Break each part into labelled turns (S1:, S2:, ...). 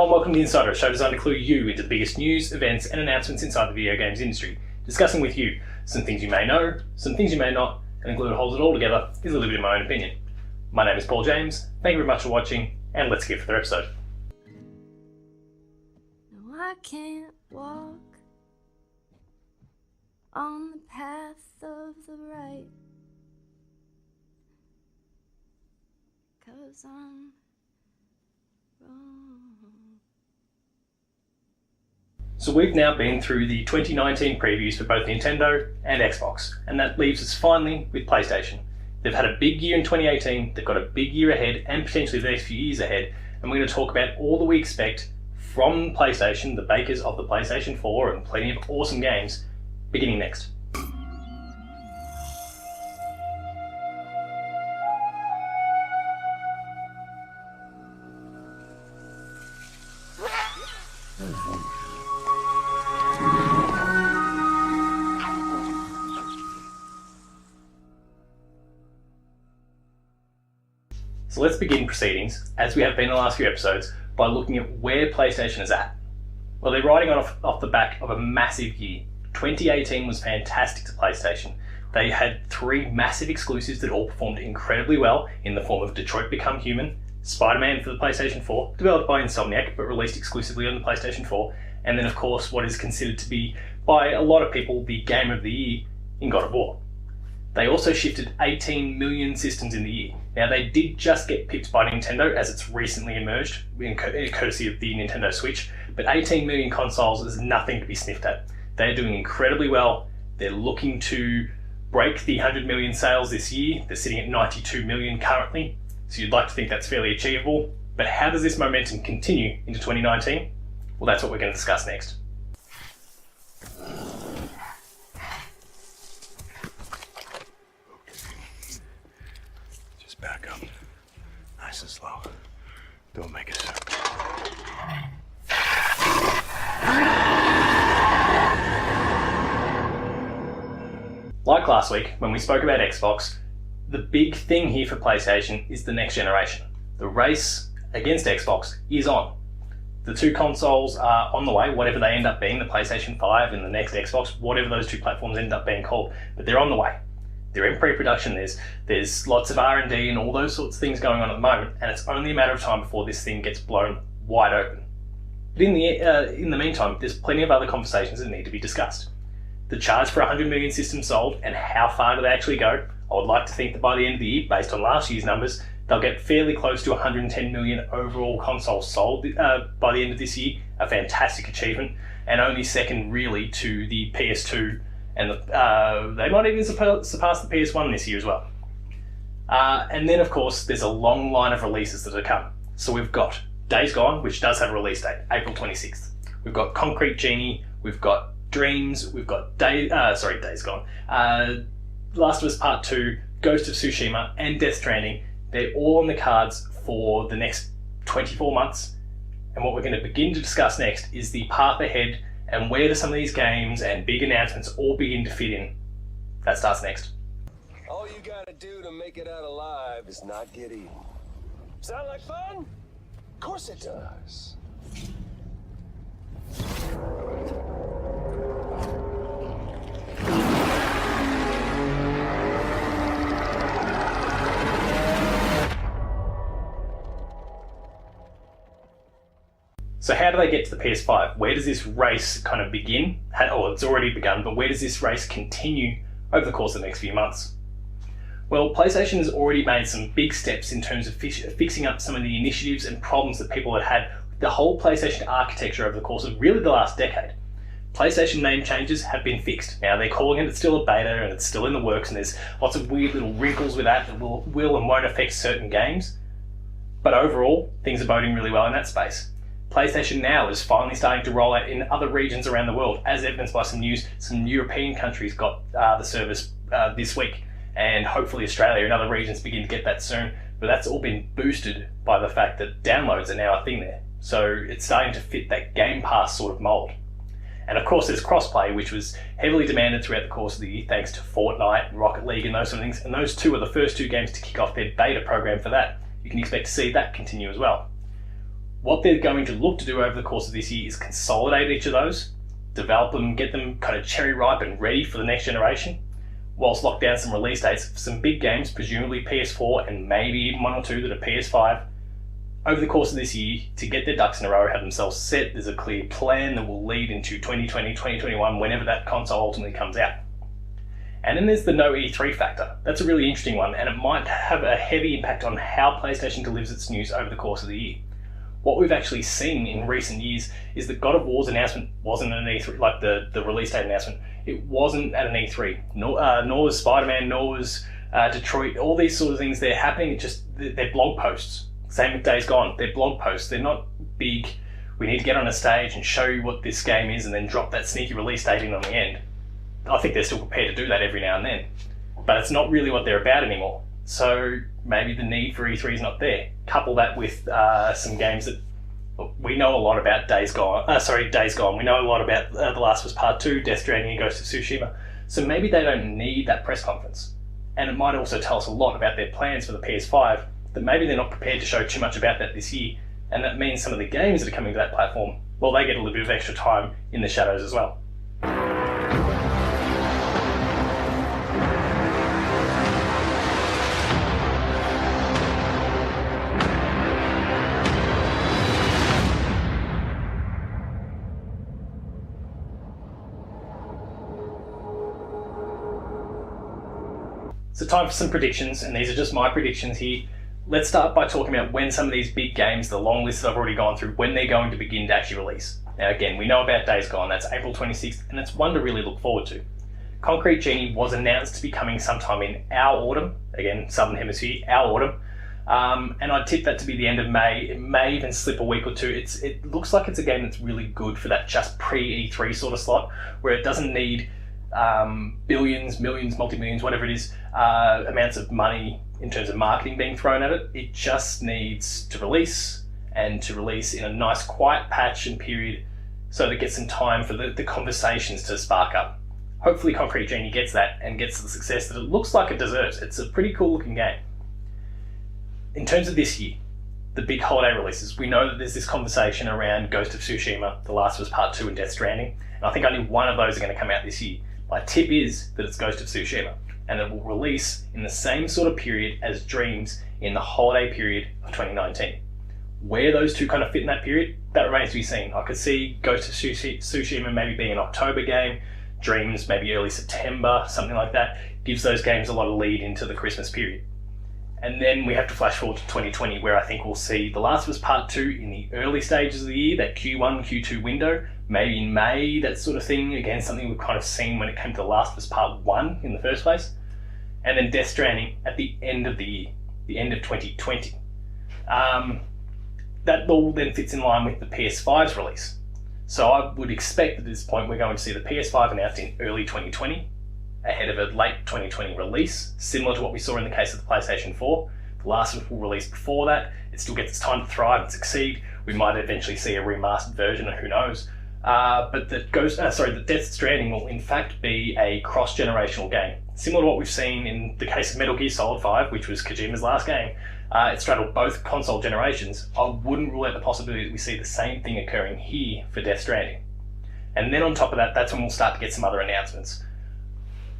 S1: Hello and welcome to The Insider, a show designed to clue you into the biggest news, events and announcements inside the video games industry, discussing with you some things you may know, some things you may not, and include what holds it all together is a little bit of my own opinion. My name is Paul James, thank you very much for watching, and let's get for the episode.
S2: No, I can't walk on the path of the right, 'cause I'm wrong.
S1: So we've now been through the 2019 previews for both Nintendo and Xbox, and that leaves us finally with PlayStation. They've had a big year in 2018, they've got a big year ahead, and potentially the next few years ahead, and we're going to talk about all that we expect from PlayStation, the bakers of the PlayStation 4, and plenty of awesome games, beginning next. So let's begin proceedings, as we have been in the last few episodes, by looking at where PlayStation is at. Well, they're riding off the back of a massive year. 2018 was fantastic to PlayStation. They had 3 massive exclusives that all performed incredibly well in the form of Detroit Become Human, Spider-Man for the PlayStation 4, developed by Insomniac but released exclusively on the PlayStation 4, and then of course what is considered to be, by a lot of people, the game of the year in God of War. They also shifted 18 million systems in the year. Now they did just get pipped by Nintendo as it's recently emerged, in courtesy of the Nintendo Switch, but 18 million consoles is nothing to be sniffed at. They're doing incredibly well. They're looking to break the 100 million sales this year. They're sitting at 92 million currently, so you'd like to think that's fairly achievable. But how does this momentum continue into 2019? Well, that's what we're going to discuss next.
S3: Back up. Nice and slow. Don't make a sound.
S1: Like last week, when we spoke about Xbox, the big thing here for PlayStation is the next generation. The race against Xbox is on. The 2 consoles are on the way, whatever they end up being, the PlayStation 5 and the next Xbox, whatever those 2 platforms end up being called, but they're on the way. They're in pre-production, there's lots of R&D and all those sorts of things going on at the moment, and it's only a matter of time before this thing gets blown wide open. But in the meantime, there's plenty of other conversations that need to be discussed. The charge for 100 million systems sold, and how far do they actually go? I would like to think that by the end of the year, based on last year's numbers, they'll get fairly close to 110 million overall consoles sold by the end of this year, a fantastic achievement, and only second really to the PS2, and they might even surpass the PS1 this year as well. And then of course there's a long line of releases that are coming. So we've got Days Gone, which does have a release date, April 26th. We've got Concrete Genie, we've got Dreams, we've got Days Gone, Last of Us Part 2, Ghost of Tsushima and Death Stranding. They're all on the cards for the next 24 months. And what we're going to begin to discuss next is the path ahead and where do some of these games and big announcements all begin to fit in. That starts next.
S4: All you gotta do to make it out alive is not get eaten. Sound like fun? Of course it does.
S1: So how do they get to the PS5? Where does this race kind of begin? It's already begun, but where does this race continue over the course of the next few months? Well, PlayStation has already made some big steps in terms of fixing up some of the initiatives and problems that people had with the whole PlayStation architecture over the course of really the last decade. PlayStation name changes have been fixed. Now they're calling it, it's still a beta and it's still in the works, and there's lots of weird little wrinkles with that will and won't affect certain games. But overall, things are boding really well in that space. PlayStation Now is finally starting to roll out in other regions around the world, as evidenced by some news. Some European countries got the service this week, and hopefully Australia and other regions begin to get that soon. But that's all been boosted by the fact that downloads are now a thing there. So it's starting to fit that Game Pass sort of mold. And of course there's crossplay, which was heavily demanded throughout the course of the year thanks to Fortnite and Rocket League and those sort of things. And those 2 are the first 2 games to kick off their beta program for that. You can expect to see that continue as well. What they're going to look to do over the course of this year is consolidate each of those, develop them, get them kind of cherry ripe and ready for the next generation, whilst lock down some release dates for some big games, presumably PS4 and maybe even one or two that are PS5, over the course of this year to get their ducks in a row, have themselves set. There's a clear plan that will lead into 2020, 2021, whenever that console ultimately comes out. And then there's the no E3 factor. That's a really interesting one, and it might have a heavy impact on how PlayStation delivers its news over the course of the year. What we've actually seen in recent years is that God of War's announcement wasn't an E3, like the release date announcement. It wasn't at an E3, nor was Spider-Man, nor was Detroit. All these sort of things, they're happening, they're blog posts. Same with Days Gone, they're blog posts. They're not big, we need to get on a stage and show you what this game is and then drop that sneaky release date in on the end. I think they're still prepared to do that every now and then. But it's not really what they're about anymore. So maybe the need for E3 is not there. Couple that with some games that we know a lot about. Days Gone. We know a lot about The Last of Us Part 2, Death Stranding and Ghost of Tsushima. So maybe they don't need that press conference. And it might also tell us a lot about their plans for the PS5, that maybe they're not prepared to show too much about that this year. And that means some of the games that are coming to that platform, well, they get a little bit of extra time in the shadows as well. So time for some predictions, and these are just my predictions here. Let's start by talking about when some of these big games, the long list that I've already gone through, when they're going to begin to actually release. Now again, we know about Days Gone, that's April 26th, and it's one to really look forward to. Concrete Genie was announced to be coming sometime in our autumn, again, Southern Hemisphere, our autumn, and I'd tip that to be the end of May. It may even slip a week or two. It looks like it's a game that's really good for that just pre-E3 sort of slot, where it doesn't need billions, millions, multi-millions, whatever it is, amounts of money in terms of marketing being thrown at it. It just needs to release, and to release in a nice quiet patch and period so that it gets some time for the conversations to spark up. Hopefully Concrete Genie gets that and gets the success that it looks like it deserves. It's a pretty cool looking game. In terms of this year, the big holiday releases, we know that there's this conversation around Ghost of Tsushima, The Last of Us Part 2 and Death Stranding, and I think only one of those are going to come out this year. My tip is that it's Ghost of Tsushima, and it will release in the same sort of period as Dreams in the holiday period of 2019. Where those two kind of fit in that period, that remains to be seen. I could see Ghost of Tsushima maybe being an October game, Dreams maybe early September, something like that. Gives those games a lot of lead into the Christmas period. And then we have to flash forward to 2020, where I think we'll see The Last of Us Part 2 in the early stages of the year, that Q1, Q2 window, maybe in May, that sort of thing. Again, something we've kind of seen when it came to The Last of Us Part 1 in the first place. And then Death Stranding at the end of the year, the end of 2020. That all then fits in line with the PS5's release. So I would expect at this point we're going to see the PS5 announced in early 2020, ahead of a late 2020 release, similar to what we saw in the case of the PlayStation 4. The Last of Us will release before that. It still gets its time to thrive and succeed. We might eventually see a remastered version, who knows. But the Death Stranding will in fact be a cross-generational game. Similar to what we've seen in the case of Metal Gear Solid 5, which was Kojima's last game. It straddled both console generations. I wouldn't rule out the possibility that we see the same thing occurring here for Death Stranding. And then on top of that, that's when we'll start to get some other announcements.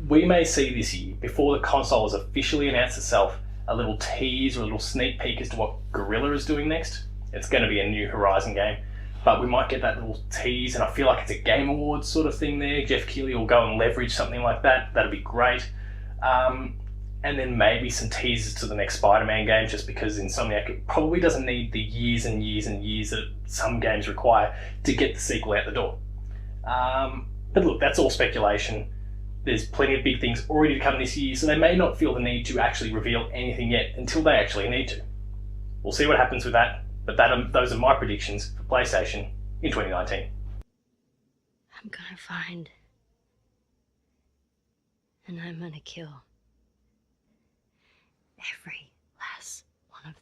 S1: We may see this year, before the console has officially announced itself, a little tease or a little sneak peek as to what Guerrilla is doing next. It's going to be a New Horizon game, but we might get that little tease, and I feel like it's a Game Awards sort of thing there. Jeff Keighley will go and leverage something like that. That'd be great. And then maybe some teasers to the next Spider-Man game, just because Insomniac probably doesn't need the years and years and years that some games require to get the sequel out the door. But look, that's all speculation. There's plenty of big things already to come this year, so they may not feel the need to actually reveal anything yet until they actually need to. We'll see what happens with that, but those are my predictions for PlayStation in 2019.
S2: I'm gonna find. And I'm gonna kill. Every last one of them.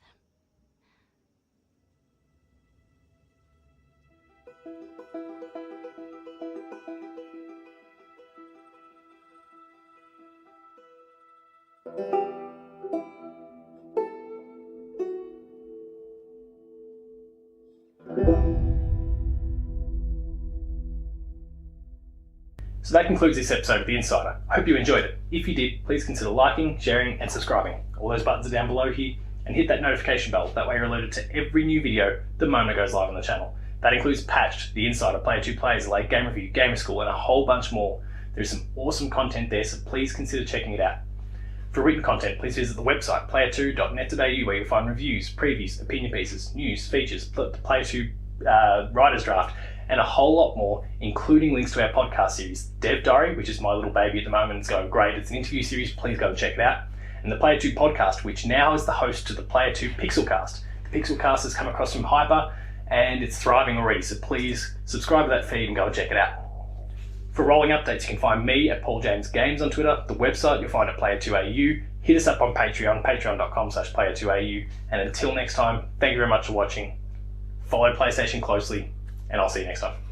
S1: that concludes this episode of The Insider. I hope you enjoyed it. If you did, please consider liking, sharing, and subscribing. All those buttons are down below here, and hit that notification bell. That way you're alerted to every new video the moment it goes live on the channel. That includes Patched, The Insider, Player 2 Plays, Late Game Review, Gamer School, and a whole bunch more. There's some awesome content there, so please consider checking it out. For written content, please visit the website player2.net.au, where you'll find reviews, previews, opinion pieces, news, features, the Player 2 Writer's Draft, and a whole lot more, including links to our podcast series, Dev Diary, which is my little baby at the moment. It's going great. It's an interview series. Please go and check it out. And the Player 2 podcast, which now is the host to the Player 2 Pixelcast. The Pixelcast has come across from Hyper, and it's thriving already. So please subscribe to that feed and go and check it out. For rolling updates, you can find me at Paul James Games on Twitter. The website you'll find at Player2AU. Hit us up on Patreon, patreon.com/Player2AU. And until next time, thank you very much for watching. Follow PlayStation closely, and I'll see you next time.